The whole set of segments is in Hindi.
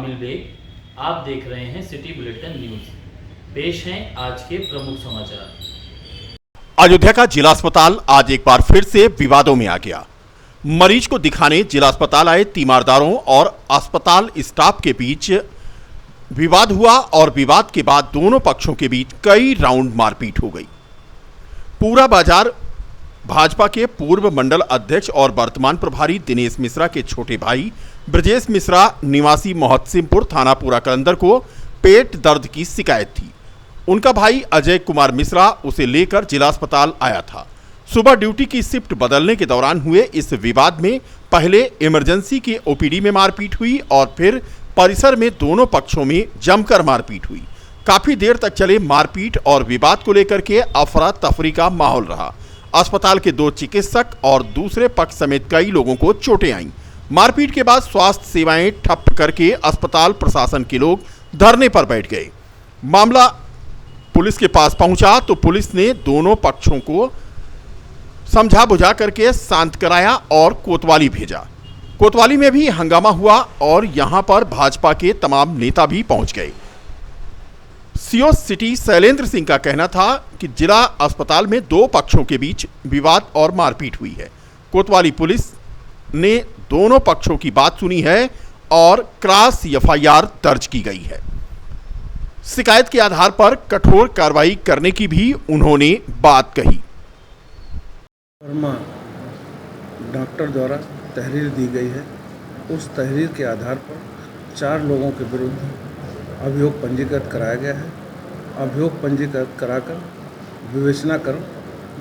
आमिर बेग। आप देख रहे हैं सिटी बुलेटिन न्यूज। पेश हैं आज के प्रमुख समाचार। अयोध्या का जिला अस्पताल आज एक बार फिर से विवादों में आ गया। मरीज को दिखाने जिला अस्पताल आए तीमारदारों और अस्पताल स्टाफ के बीच विवाद हुआ और विवाद के बाद दोनों पक्षों के बीच कई राउंड मारपीट हो गई। पूरा बाजार भाजपा के पूर्व मंडल अध्यक्ष और वर्तमान प्रभारी दिनेश मिश्रा के छोटे भाई ब्रजेश मिश्रा निवासी मोहतसिमपुर थाना पूरा कलंदर को पेट दर्द की शिकायत थी। उनका भाई अजय कुमार मिश्रा उसे लेकर जिला अस्पताल आया था। सुबह ड्यूटी की शिफ्ट बदलने के दौरान हुए इस विवाद में पहले इमरजेंसी की ओपीडी में मारपीट हुई और फिर परिसर में दोनों पक्षों में जमकर मारपीट हुई। काफी देर तक चले मारपीट और विवाद को लेकर के अफरा तफरी का माहौल रहा। अस्पताल के 2 चिकित्सक और दूसरे पक्ष समेत कई लोगों को चोटें आईं। मारपीट के बाद स्वास्थ्य सेवाएं ठप करके अस्पताल प्रशासन के लोग धरने पर बैठ गए। मामला पुलिस के पास पहुंचा तो पुलिस ने दोनों पक्षों को समझा बुझा करके शांत कराया और कोतवाली भेजा। कोतवाली में भी हंगामा हुआ और यहां पर भाजपा के तमाम नेता भी पहुंच गए। सीओ सिटी शैलेंद्र सिंह का कहना था कि जिला अस्पताल में 2 पक्षों के बीच विवाद और मारपीट हुई है। कोतवाली पुलिस ने दोनों पक्षों की बात सुनी है और क्रॉस एफआईआर दर्ज की गई है। शिकायत के आधार पर कठोर कार्रवाई करने की भी उन्होंने बात कही। वर्मा डॉक्टर द्वारा तहरीर दी गई है। उस तहरीर के आधार पर 4 लोगों के विरुद्ध अभियोग पंजीकृत कराया गया है। अभियोग पंजीकृत कराकर विवेचना कर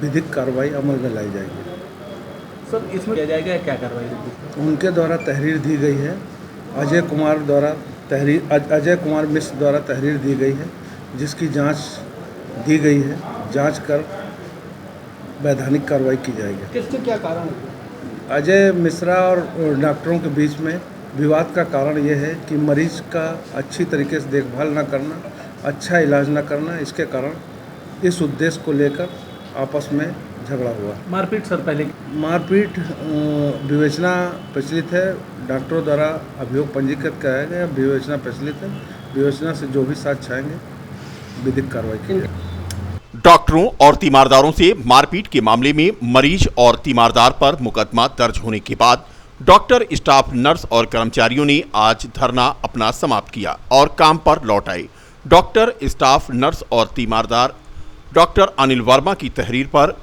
विधिक कार्रवाई अमल में लाई जाएगी। सर, इसमें किया जाएगा क्या कार्रवाई होगी? उनके द्वारा तहरीर दी गई है। अजय कुमार मिश्र द्वारा तहरीर दी गई है, जिसकी जांच दी गई है। जांच कर वैधानिक कार्रवाई की जाएगी। किससे क्या कारण है? अजय मिश्रा और डॉक्टरों के बीच में विवाद का कारण यह है कि मरीज का अच्छी तरीके से देखभाल न करना, अच्छा इलाज न करना, इसके कारण इस उद्देश्य को लेकर आपस में झगड़ा हुआ। मारपीट सर पहले मारपीट विवेचना प्रचलित है। डॉक्टरों द्वारा अभियोग पंजीकृत कराया गया, विवेचना प्रचलित है। विवेचना से जो भी साक्ष्य आएंगे विधिक कार्रवाई की जाएगी। डॉक्टरों और तीमारदारों से मारपीट के मामले में मरीज और तीमारदार पर मुकदमा दर्ज होने के बाद डॉक्टर, स्टाफ, नर्स और कर्मचारियों ने आज धरना अपना समाप्त किया और काम पर लौट आए। डॉक्टर, स्टाफ, नर्स और तीमारदार डॉक्टर अनिल वर्मा की तहरीर पर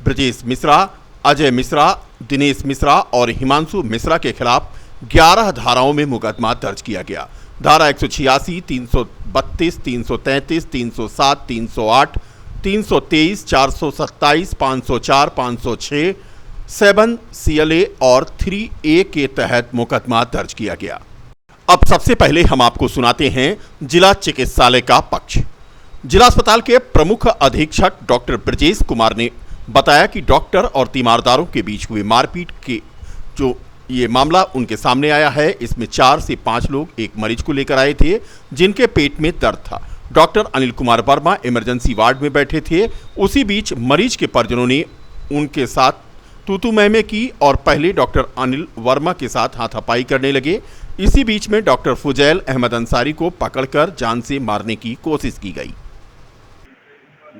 ब्रजेश मिश्रा, अजय मिश्रा, दिनेश मिश्रा और हिमांशु मिश्रा के खिलाफ 11 धाराओं में मुकदमा दर्ज किया गया। धारा 186, 332, 333, 307, 308, 323, 427, 504, 506, 7 CLA और 3A के तहत मुकदमा दर्ज किया गया। अब सबसे पहले हम आपको सुनाते हैं जिला चिकित्सालय का पक्ष। जिला अस्पताल के प्रमुख अधीक्षक डॉक्टर ब्रजेश कुमार ने बताया कि डॉक्टर और तीमारदारों के बीच हुए मारपीट के जो ये मामला उनके सामने आया है, इसमें 4 से 5 लोग एक मरीज को लेकर आए थे जिनके पेट में दर्द था। Doctor Anil Kumar Verma emergency ward में बैठे थे। उसी बीच मरीज के परिजनों ने उनके साथ तूतू मैमे की और पहले डॉक्टर अनिल वर्मा के साथ हाथापाई करने लगे। इसी बीच में डॉक्टर फुजैल अहमद अंसारी को पकड़कर जान से मारने की कोशिश की गई।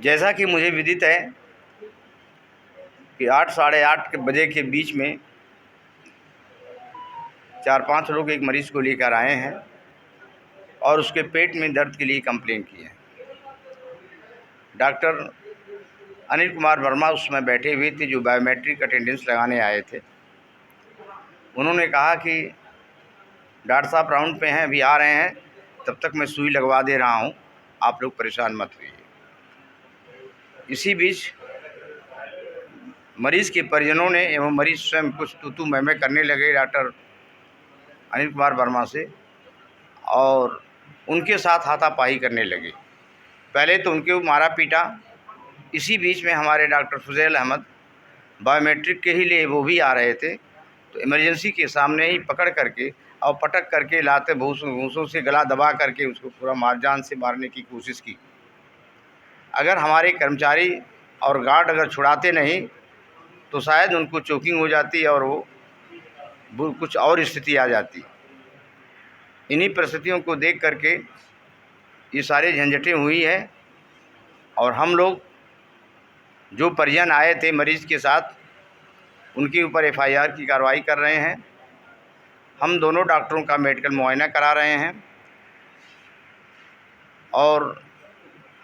जैसा कि मुझे विदित है कि 8 साढ़े 8 बजे के बीच में 4-5 लोग एक मरीज़ को लेकर आए हैं और उसके पेट में दर्द के लिए कंप्लेन की है। डॉक्टर अनिल कुमार वर्मा उस समय बैठे हुए थे जो बायोमेट्रिक अटेंडेंस लगाने आए थे। उन्होंने कहा कि डॉक्टर साहब राउंड पे हैं, अभी आ रहे हैं, तब तक मैं सुई लगवा दे रहा हूँ, आप लोग परेशान मत होइए। इसी बीच मरीज़ के परिजनों ने एवं मरीज़ स्वयं कुछ तूतू मैमे करने लगे डॉक्टर अनिल कुमार वर्मा से और उनके साथ हाथापाई करने लगे। पहले तो उनके मारा पीटा। इसी बीच में हमारे डॉक्टर फुजैल अहमद बायोमेट्रिक के ही लिए वो भी आ रहे थे, तो इमरजेंसी के सामने ही पकड़ करके और पटक करके लाते भूसों से गला दबा करके उसको पूरा जान से मारने की कोशिश की। अगर हमारे कर्मचारी और गार्ड अगर छुड़ाते नहीं तो शायद उनको चोकिंग हो जाती और वो कुछ और स्थिति आ जाती। इन्हीं परिस्थितियों को देख करके ये सारे झंझटें हुई है। और हम लोग जो परिजन आए थे मरीज़ के साथ, उनके ऊपर एफआईआर की कार्रवाई कर रहे हैं। हम दोनों डॉक्टरों का मेडिकल मुआयना करा रहे हैं और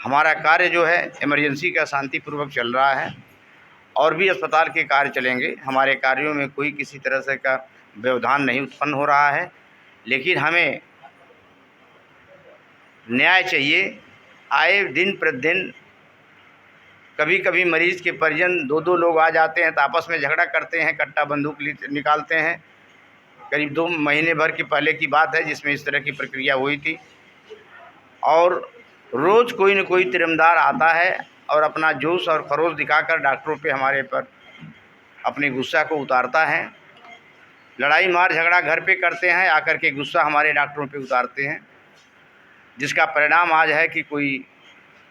हमारा कार्य जो है इमरजेंसी का शांतिपूर्वक चल रहा है और भी अस्पताल के कार्य चलेंगे। हमारे कार्यों में कोई किसी तरह से का व्यवधान नहीं उत्पन्न हो रहा है, लेकिन हमें न्याय चाहिए। आए दिन प्रतिदिन कभी कभी मरीज़ के परिजन दो लोग आ जाते हैं तो आपस में झगड़ा करते हैं, कट्टा बंदूक निकालते हैं। करीब 2 महीने भर के पहले की बात है जिसमें इस तरह की प्रक्रिया हुई थी। और रोज़ कोई न कोई तिरमदार आता है और अपना जोश और खरोश दिखाकर डॉक्टरों पे हमारे पर अपने गुस्सा को उतारता है। लड़ाई मार झगड़ा घर पे करते हैं, आकर के गुस्सा हमारे डॉक्टरों पे उतारते हैं, जिसका परिणाम आज है कि कोई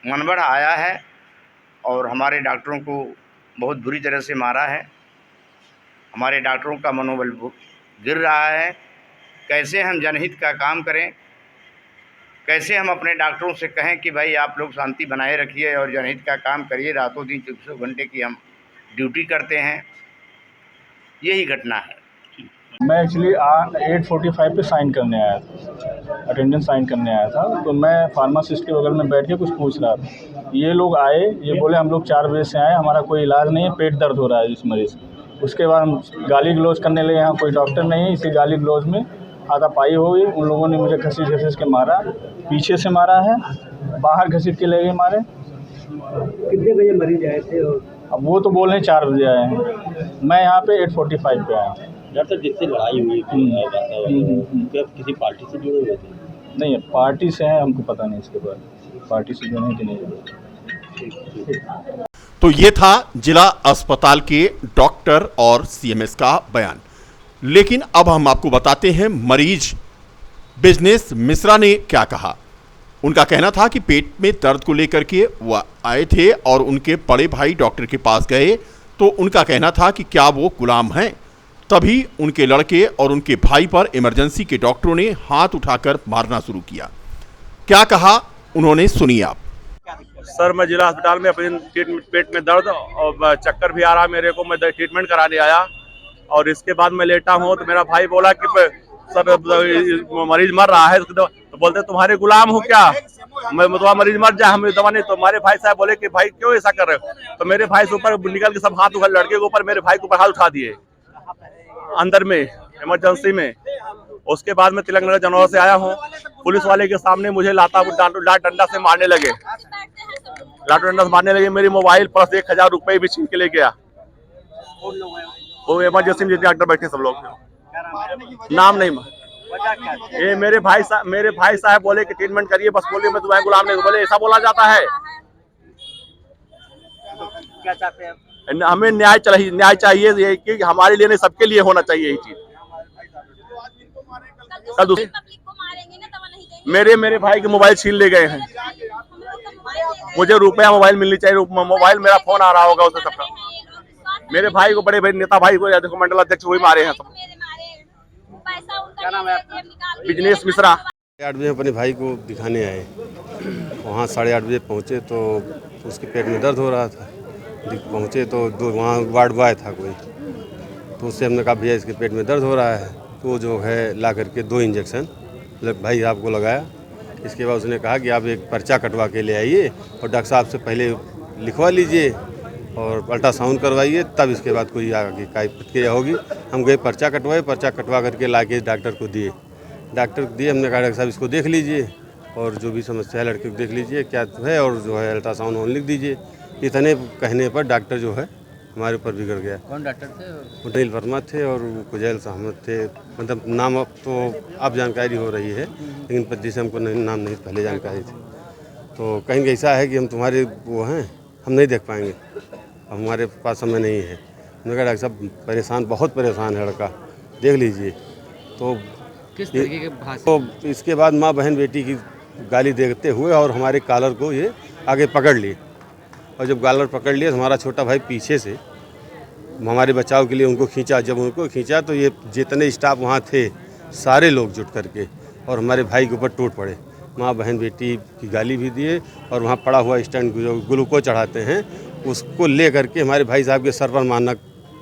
मनबढ़ आया है और हमारे डॉक्टरों को बहुत बुरी तरह से मारा है। हमारे डॉक्टरों का मनोबल गिर रहा है। कैसे हम जनहित का काम करें, कैसे हम अपने डॉक्टरों से कहें कि भाई आप लोग शांति बनाए रखिए और जनहित का काम करिए। रातों दिन 24 घंटे की हम ड्यूटी करते हैं। यही घटना है। मैं एक्चुअली 8:45 पे साइन करने आया था, अटेंडेंस साइन करने आया था। तो मैं फार्मासिस्ट के बगल में बैठ के कुछ पूछ रहा था। ये लोग आए, ये बोले हम लोग 4 बजे से आए, हमारा कोई इलाज नहीं है, पेट दर्द हो रहा है इस मरीज़। उसके बाद हम गाली गलौज करने लगे, यहाँ कोई डॉक्टर नहीं है। इसी गाली गलौज में हाथापाई हो गई। उन लोगों ने मुझे घसीट के मारा, पीछे से मारा है, बाहर घसीट के ले गए मारे। कितने बजे मरीज आए थे? और अब वो तो बोल रहे हैं 4 बजे आए हैं, मैं यहाँ पे 8:45 पे आया। डॉक्टर जिससे लड़ाई हुई क्या किसी पार्टी से जुड़े हुए थे? नहीं, पार्टी से है हमको पता नहीं, इसके बाद पार्टी से जुड़े कि नहीं। तो ये था जिला अस्पताल के डॉक्टर और सीएमएस का बयान। लेकिन अब हम आपको बताते हैं मरीज बिजनेस मिश्रा ने क्या कहा। उनका कहना था कि पेट में दर्द को लेकर के वह आए थे और उनके बड़े भाई डॉक्टर के पास गए तो उनका कहना था कि क्या वो गुलाम हैं। तभी उनके लड़के और उनके भाई पर इमरजेंसी के डॉक्टरों ने हाथ उठाकर मारना शुरू किया। क्या कहा उन्होंने, सुनिए आप। सर, मैं जिला अस्पताल में अपने पेट में दर्द और चक्कर भी आ रहा मेरे को, मैं ट्रीटमेंट कराने आया और इसके बाद मैं लेटा हूँ तो मेरा भाई बोला कि सर मरीज मर रहा है। तो बोलते तुम्हारे गुलाम हो क्या, मैं तुम्हारा मरीज मर जाए हमें दवा नहीं। तो हमारे भाई साहब बोले कि भाई क्यों ऐसा कर रहे हो। तो मेरे भाई से ऊपर निकल के सब हाथ उठा, लड़के के ऊपर मेरे भाई के ऊपर हाथ उठा दिए अंदर में इमरजेंसी में। उसके बाद मैं तिलंगाना जनौर से आया हूँ। पुलिस वाले के सामने मुझे लात डंडा से मारने लगे, मेरी मोबाइल प्लस 1000 रुपये भी छीन के ले गया। वो इमरजेंसी में डॉक्टर बैठे सब लोग, नाम नहीं। ये मेरे भाई साहब बोले कि ट्रीटमेंट करिए, बस बोले मैं तुम्हारे गुलाम नहीं। बोले ऐसा बोला जाता है। क्या चाहते हैं? हमें न्याय चाहिए, ये कि हमारे लिए नहीं सबके लिए होना चाहिए ये चीज। मेरे भाई के मोबाइल छीन ले गए हैं। मुझे रुपया मोबाइल मिलनी चाहिए। मोबाइल मेरा फोन आ रहा होगा उसमें सबका। मेरे भाई को, बड़े भाई नेता भाई को, देखो मंडल अध्यक्ष वही मारे हैं सब। क्या नाम है आपका? बिजनेस मिश्रा। 8 बजे अपने भाई को दिखाने आए, वहाँ 8:30 बजे पहुँचे तो उसके पेट में दर्द हो रहा था। पहुँचे तो वहाँ वार्ड बॉय था कोई, तो उससे हमने कहा भैया इसके पेट में दर्द हो रहा है। तो जो है ला करके 2 इंजेक्शन भाई आपको लगाया। इसके बाद उसने कहा कि आप एक पर्चा कटवा के ले आइए और डॉक्टर साहब से पहले लिखवा लीजिए और अल्ट्रासाउंड करवाइए, तब इसके बाद कोई आगे का प्रक्रिया होगी। हम गए, पर्चा कटवा करके ला के डॉक्टर को दिए। हमने कहा डॉक्टर साहब इसको देख लीजिए और जो भी समस्या है लड़के को देख लीजिए क्या है, और जो है अल्ट्रासाउंड ऑन लिख दीजिए। इतने कहने पर डॉक्टर जो है हमारे ऊपर बिगड़ गया। कौन डॉक्टर थे? मुनील वर्मा थे और कुजैल अहमद थे। मतलब नाम अब तो अब जानकारी हो रही है, लेकिन जिसे हमको नाम नहीं पहले जानकारी थी। तो कहेंगे ऐसा है कि हम तुम्हारे वो हैं, हम नहीं देख पाएंगे, हमारे पास समय नहीं है। मैंने कहा डॉक्टर साहब परेशान, बहुत परेशान है लड़का, देख लीजिए। तो किस तरीके के भाषा? तो इसके बाद माँ बहन बेटी की गाली देते हुए और हमारे कॉलर को ये आगे पकड़ लिए, और जब कॉलर पकड़ लिए तो हमारा छोटा भाई पीछे से हमारे बचाव के लिए उनको खींचा। जब उनको खींचा तो ये जितने स्टाफ वहाँ थे सारे लोग जुट करके और हमारे भाई के ऊपर टूट पड़े। माँ बहन बेटी की गाली भी दिए और वहाँ पड़ा हुआ स्टैंड जो ग्लूकोज चढ़ाते हैं उसको ले करके हमारे भाई साहब के सर पर मारना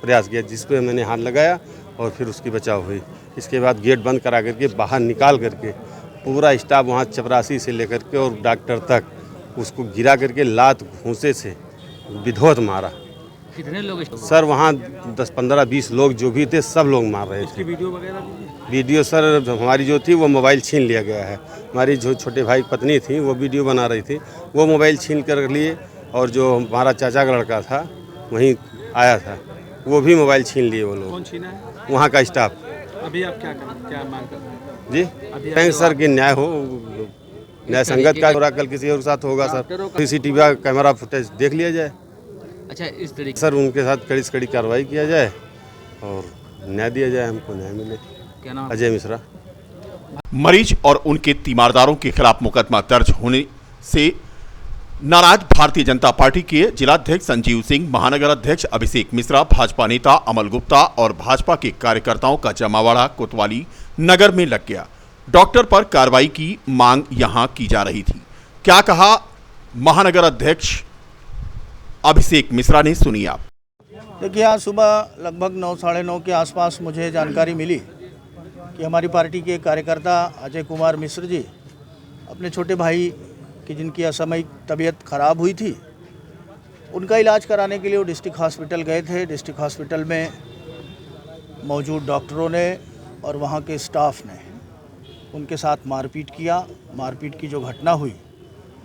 प्रयास किया, जिस पे मैंने हाथ लगाया और फिर उसकी बचाव हुई। इसके बाद गेट बंद करा करके बाहर निकाल करके पूरा स्टाफ वहाँ चपरासी से लेकर के और डॉक्टर तक उसको गिरा करके लात घूंसे से विधौत मारा। कितने लोग? सर वहाँ 10, 15, 20 लोग जो भी थे सब लोग मार रहे थे। वीडियो वगैरह? वीडियो सर हमारी जो थी वो मोबाइल छीन लिया गया है। हमारी जो छोटे भाई पत्नी थी वो वीडियो बना रही थी, वो मोबाइल छीन कर लिए, और जो हमारा चाचा का लड़का था वहीं आया था वो भी मोबाइल छीन लिए वो लोग। कौन छीना है? वहाँ का स्टाफ। अभी आप क्या करें, क्या मांग कर रहे हैं? जी कहीं सर कि न्याय हो, न्याय संगत का हो, कल किसी और साथ होगा सर। CCTV का कैमरा फुटेज देख लिया जाए। अच्छा, इस तरीके सर उनके साथ कड़ी से कड़ी कार्रवाई किया जाए और न्याय दिया जाए, हमको न्याय मिले। क्या नाम? अजय मिश्रा। मरीज और उनके तीमारदारों के खिलाफ मुकदमा दर्ज होने से नाराज भारतीय जनता पार्टी के जिलाध्यक्ष संजीव सिंह, महानगर अध्यक्ष अभिषेक मिश्रा, भाजपा नेता अमल गुप्ता और भाजपा के कार्यकर्ताओं का जमावड़ा कोतवाली नगर में लग गया। डॉक्टर पर कार्रवाई की मांग यहां की जा रही थी। क्या कहा महानगर अध्यक्ष अभिषेक मिश्रा ने, सुनिए आप। देखिए, आज सुबह लगभग 9, साढ़े 9 के आसपास मुझे जानकारी मिली कि हमारी पार्टी के कार्यकर्ता अजय कुमार मिश्र जी अपने छोटे भाई कि जिनकी असामयिक तबीयत खराब हुई थी, उनका इलाज कराने के लिए वो डिस्ट्रिक्ट हॉस्पिटल गए थे। डिस्ट्रिक्ट हॉस्पिटल में मौजूद डॉक्टरों ने और वहाँ के स्टाफ ने उनके साथ मारपीट किया। मारपीट की जो घटना हुई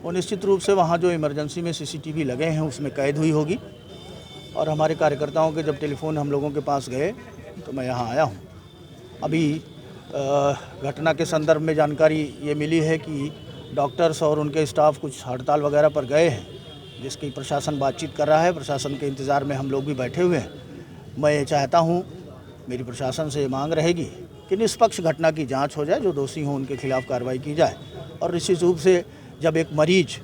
वो निश्चित रूप से वहाँ जो इमरजेंसी में CCTV लगे हैं उसमें कैद हुई होगी। और हमारे कार्यकर्ताओं के जब टेलीफोन हम लोगों के पास गए तो मैं यहाँ आया हूँ। अभी घटना के संदर्भ में जानकारी ये मिली है कि डॉक्टर्स और उनके स्टाफ कुछ हड़ताल वगैरह पर गए हैं, जिसकी प्रशासन बातचीत कर रहा है। प्रशासन के इंतज़ार में हम लोग भी बैठे हुए हैं। मैं ये चाहता हूँ, मेरी प्रशासन से ये मांग रहेगी कि निष्पक्ष घटना की जांच हो जाए, जो दोषी हों उनके खिलाफ कार्रवाई की जाए। और निश्चित रूप से जब एक मरीज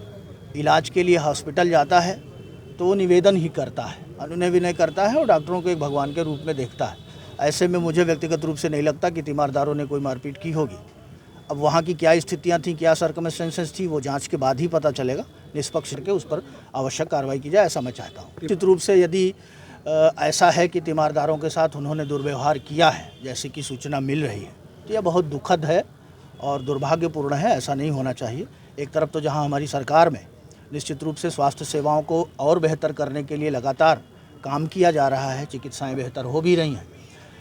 इलाज के लिए हॉस्पिटल जाता है तो वो निवेदन ही करता है, अनुनय विनय करता है और डॉक्टरों को एक भगवान के रूप में देखता है। ऐसे में मुझे व्यक्तिगत रूप से नहीं लगता कि तीमारदारों ने कोई मारपीट की होगी। अब वहाँ की क्या स्थितियाँ थी, क्या सर्कमस्टेंसेस थी, वो जांच के बाद ही पता चलेगा। निष्पक्ष के उस पर आवश्यक कार्रवाई की जाए, ऐसा मैं चाहता हूँ। निश्चित रूप से यदि ऐसा है कि तीमारदारों के साथ उन्होंने दुर्व्यवहार किया है, जैसे कि सूचना मिल रही है, तो यह बहुत दुखद है और दुर्भाग्यपूर्ण है। ऐसा नहीं होना चाहिए। एक तरफ तो जहाँ हमारी सरकार में निश्चित रूप से स्वास्थ्य सेवाओं को और बेहतर करने के लिए लगातार काम किया जा रहा है, चिकित्साएँ बेहतर हो भी रही हैं,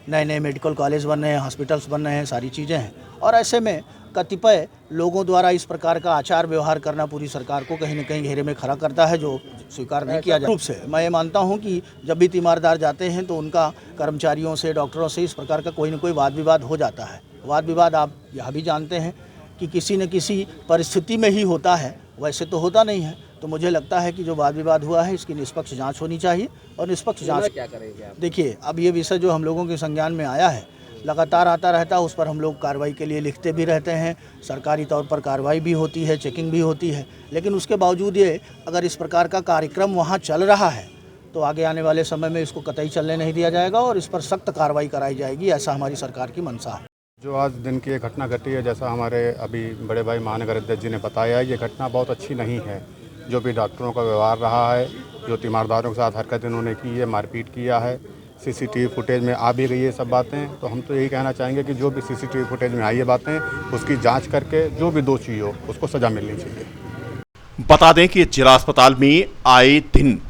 नए नए मेडिकल कॉलेज बन रहे हैं, हॉस्पिटल्स बन रहे हैं, सारी चीज़ें हैं। और ऐसे में कतिपय लोगों द्वारा इस प्रकार का आचार व्यवहार करना पूरी सरकार को कहीं न कहीं घेरे में खड़ा करता है, जो स्वीकार नहीं किया जा रूप से। मैं ये मानता हूं कि जब भी तीमारदार जाते हैं तो उनका कर्मचारियों से, डॉक्टरों से इस प्रकार का कोई न कोई वाद विवाद हो जाता है। वाद विवाद आप यह भी जानते हैं कि किसी न किसी परिस्थिति में ही होता है, वैसे तो होता नहीं है। तो मुझे लगता है कि जो वाद विवाद हुआ है इसकी निष्पक्ष जाँच होनी चाहिए। और निष्पक्ष जाँच क्या करेंगे आप? देखिए, अब ये विषय जो हम लोगों के संज्ञान में आया है लगातार आता रहता है, उस पर हम लोग कार्रवाई के लिए लिखते भी रहते हैं। सरकारी तौर पर कार्रवाई भी होती है, चेकिंग भी होती है। लेकिन उसके बावजूद ये अगर इस प्रकार का कार्यक्रम वहाँ चल रहा है तो आगे आने वाले समय में इसको कतई चलने नहीं दिया जाएगा और इस पर सख्त कार्रवाई कराई जाएगी, ऐसा हमारी सरकार की मंशा है। जो आज दिन की ये घटना घटी है, जैसा हमारे अभी बड़े भाई महानगर अध्यक्ष जी ने बताया, ये घटना बहुत अच्छी नहीं है। जो भी डॉक्टरों का व्यवहार रहा है, जो तीमारदारों के साथ हरकत इन्होंने की है, मारपीट किया है, CCTV फुटेज में आ भी गई है सब बातें। तो हम तो यही कहना चाहेंगे कि जो भी CCTV फुटेज में आई है बातें, उसकी जांच करके जो भी दोषी हो उसको सज़ा मिलनी चाहिए। बता दें कि जिला अस्पताल में आए दिन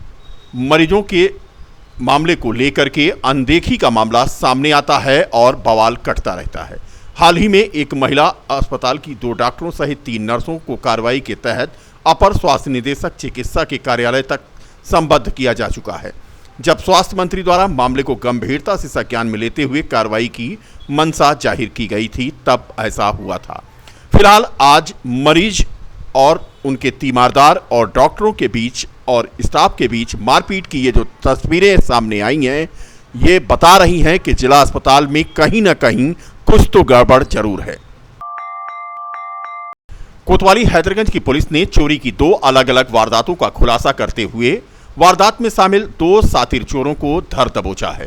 मरीजों के मामले को लेकर के अनदेखी का मामला सामने आता है और बवाल कटता रहता है। हाल ही में एक महिला अस्पताल की 2 डॉक्टरों सहित 3 नर्सों को कार्रवाई के तहत अपर स्वास्थ्य निदेशक चिकित्सा के कार्यालय तक संबद्ध किया जा चुका है। जब स्वास्थ्य मंत्री द्वारा मामले को गंभीरता से संज्ञान में लेते हुए कार्रवाई की मंशा जाहिर की गई थी, तब ऐसा हुआ था। फिलहाल आज मरीज और उनके तीमारदार और डॉक्टरों के बीच और स्टाफ के बीच मारपीट की ये जो तस्वीरें सामने आई हैं, ये बता रही हैं कि जिला अस्पताल में कहीं ना कहीं कुछ तो गड़बड़ जरूर है। कोतवाली हैदरगंज की पुलिस ने चोरी की 2 अलग अलग वारदातों का खुलासा करते हुए वारदात में शामिल 2 सातिर चोरों को धर दबोचा है।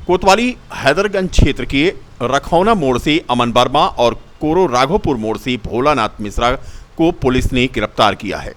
कोतवाली हैदरगंज क्षेत्र के रखौना मोड़ से अमन वर्मा और कोरो राघोपुर मोड़ से भोलानाथ मिश्रा को पुलिस ने गिरफ्तार किया है।